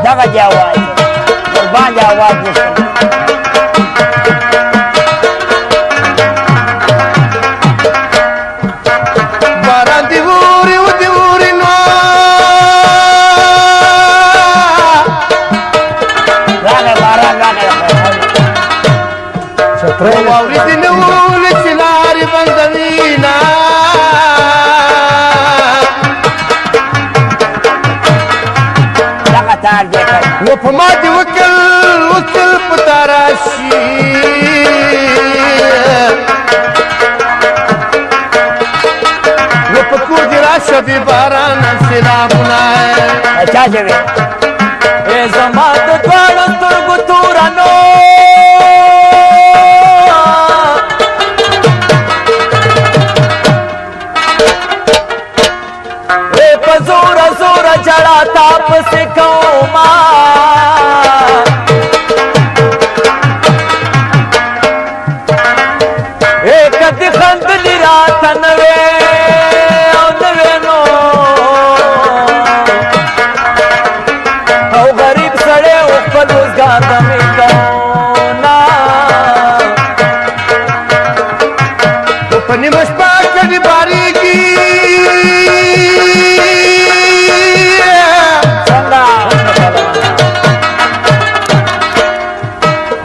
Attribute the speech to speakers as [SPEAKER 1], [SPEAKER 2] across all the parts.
[SPEAKER 1] دغه دې اواز قربان دې اواز دې
[SPEAKER 2] باران دې اوري و دې اوري نو
[SPEAKER 1] راغی باران راغی
[SPEAKER 2] واورې دې نه ولې چې لارې بندوینه
[SPEAKER 1] دغه تار دې کوي
[SPEAKER 2] و په ما دې وکل په تا راشي و په کور دې راشه بې بارانه سیلابونه
[SPEAKER 1] چا چې وې
[SPEAKER 3] ای زما د دواړو سترګو تورانو ای په زوره زوره جړا تا پسې کوما ای کدې خندلي راته نه وې او نه وې نو او غریب سړی و خپل روزګار ته مې کونا
[SPEAKER 2] په نیمه شپه کډې بارېږي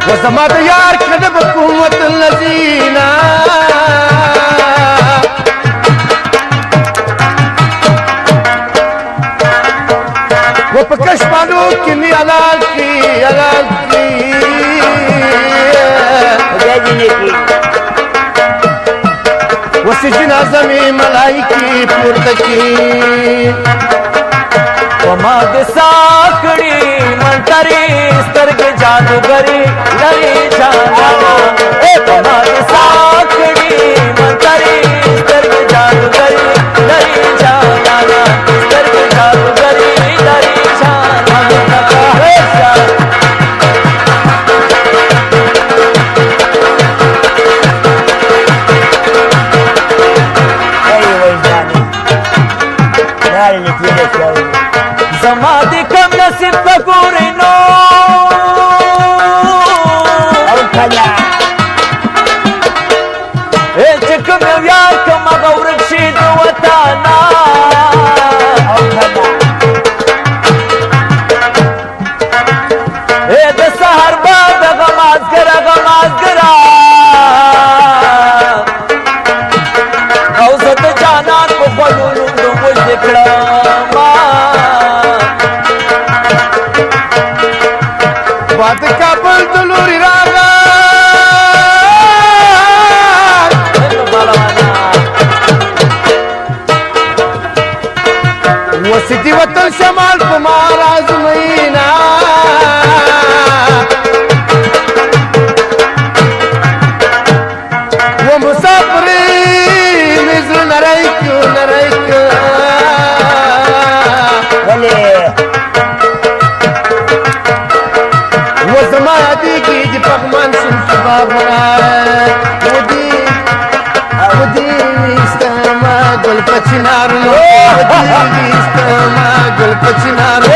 [SPEAKER 2] و زما د یار کډه به کوم وطن له ځینه و په کشمالو کې مې حلال کړي حلال کړي
[SPEAKER 1] خدای دې نه کړي
[SPEAKER 2] وسې جنازه مې ملایکې پورته کړي
[SPEAKER 3] و ما د ساکړي منتري سترګې جادوګري لري جانا و ما د ساکړي منتري سترګې جادوګري لري جانا سترګې جادوګري لري جانا زما د کم نصیب په ګورې نو
[SPEAKER 1] او کله
[SPEAKER 3] چې کوم یو یار کوم هغه ورک شي د وطنه
[SPEAKER 1] او کله
[SPEAKER 3] د سهار بعد هغه مازګره او زه د جانان په خولو لوندو مجدې کړمه
[SPEAKER 2] باد کابل د لوري راغی وسدي وطن شمال په ما رازمینه و مسافرې مې زړه نری کړو
[SPEAKER 1] ولې
[SPEAKER 2] و زما یادېږي د پغمان سیند کې باغونه ودې ویستمه ګل په چنارونو ودې ویستمه ګل په چنارونو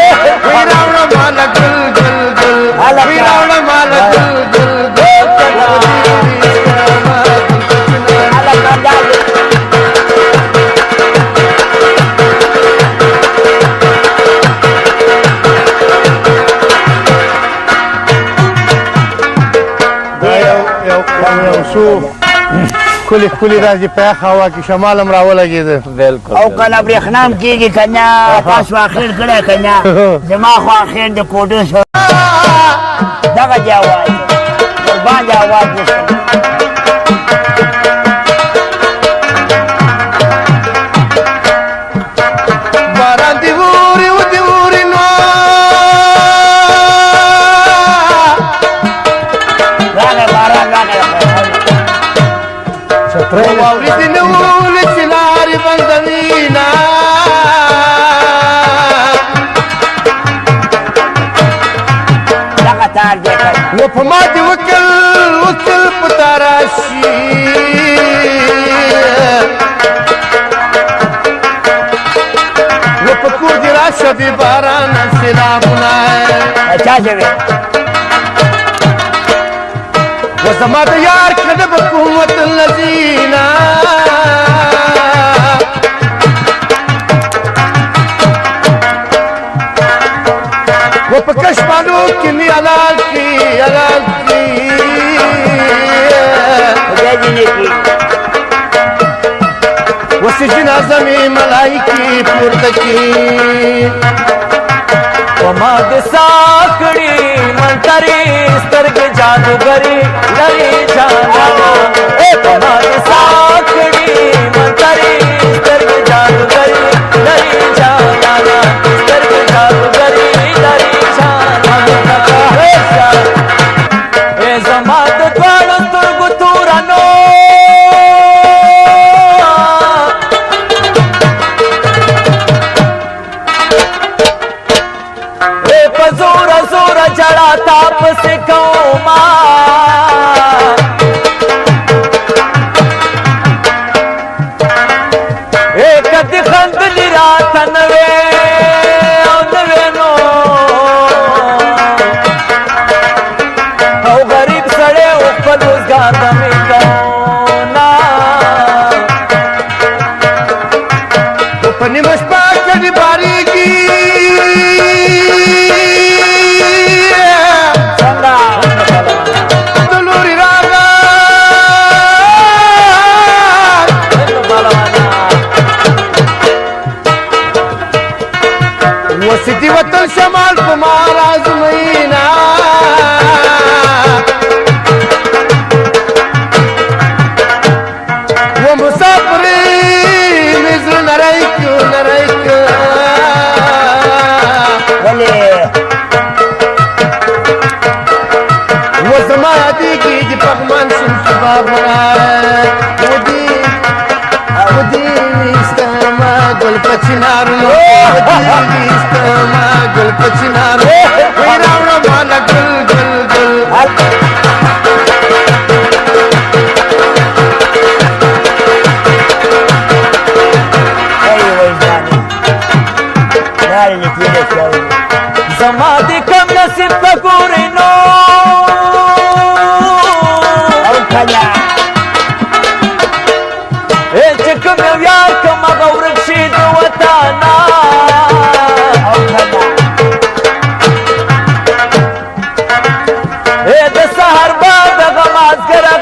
[SPEAKER 2] وی راوړه ماله ګل ګل ګل وی راوړه ماله ګل ګل ګل ودې ویستمه ګل په چنارونو یو څو ښکلي ښکلي راځي په یخ هوا کې شمال هم راولګېده
[SPEAKER 3] بالکل
[SPEAKER 1] او کله برېښنا هم کېږي که نه تاسو اخر کړی که نه زما خو اخر د کوډو سره دغه دې اواز قربان دې اواز دې
[SPEAKER 2] باران دې اوري و دې اوري نو
[SPEAKER 1] راغی باران راغی
[SPEAKER 2] واورې دې نه ولې چې لارې بندوینه
[SPEAKER 1] دغه تار دې کوي
[SPEAKER 2] و په ما دې وکل په تا راشي و په کور دې راشه دی باران سیلابونه
[SPEAKER 1] چا شوی
[SPEAKER 2] وزما د یار کړه په قوت الذینا و په کشمالو کې می حلال کی
[SPEAKER 1] جاجی کی
[SPEAKER 2] وسی جنازه می ملائکی پورته کی
[SPEAKER 3] وما د ساکړي منتري سترګې جادوګري لري جانا وما د ساکړي منتري سترګې جادوګري لري جانا سترګې جادوګري لري جانا اے زما د دوړ سترګو تورانو زورا زورا جڑا تاپ سے کوما ایک دی خندلی رات نوے او نوے نو او غریب سڑے اوپر روزگار دمی کونا
[SPEAKER 2] پنی مشپا کدی باریگی وسیدی وطن شمال کمار آزمینا و مسافری مزر نرائکو
[SPEAKER 1] ولی
[SPEAKER 2] و زما یادی کی دی پغمان سن سباب مرائے ودی استما گل پچنارنو ودی استما گل پچنارنو ویراونا مالا گل
[SPEAKER 3] زما دی کم نصیب کا گوری نو
[SPEAKER 1] او کنا
[SPEAKER 3] اے چکم یار کم غورک شید وطانا
[SPEAKER 1] او کنا
[SPEAKER 3] اے د سحر بعد غماز کرا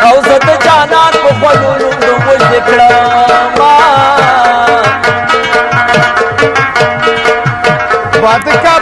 [SPEAKER 3] او زد جانان کو خلولو دو مجھ دکڑا
[SPEAKER 2] بات کا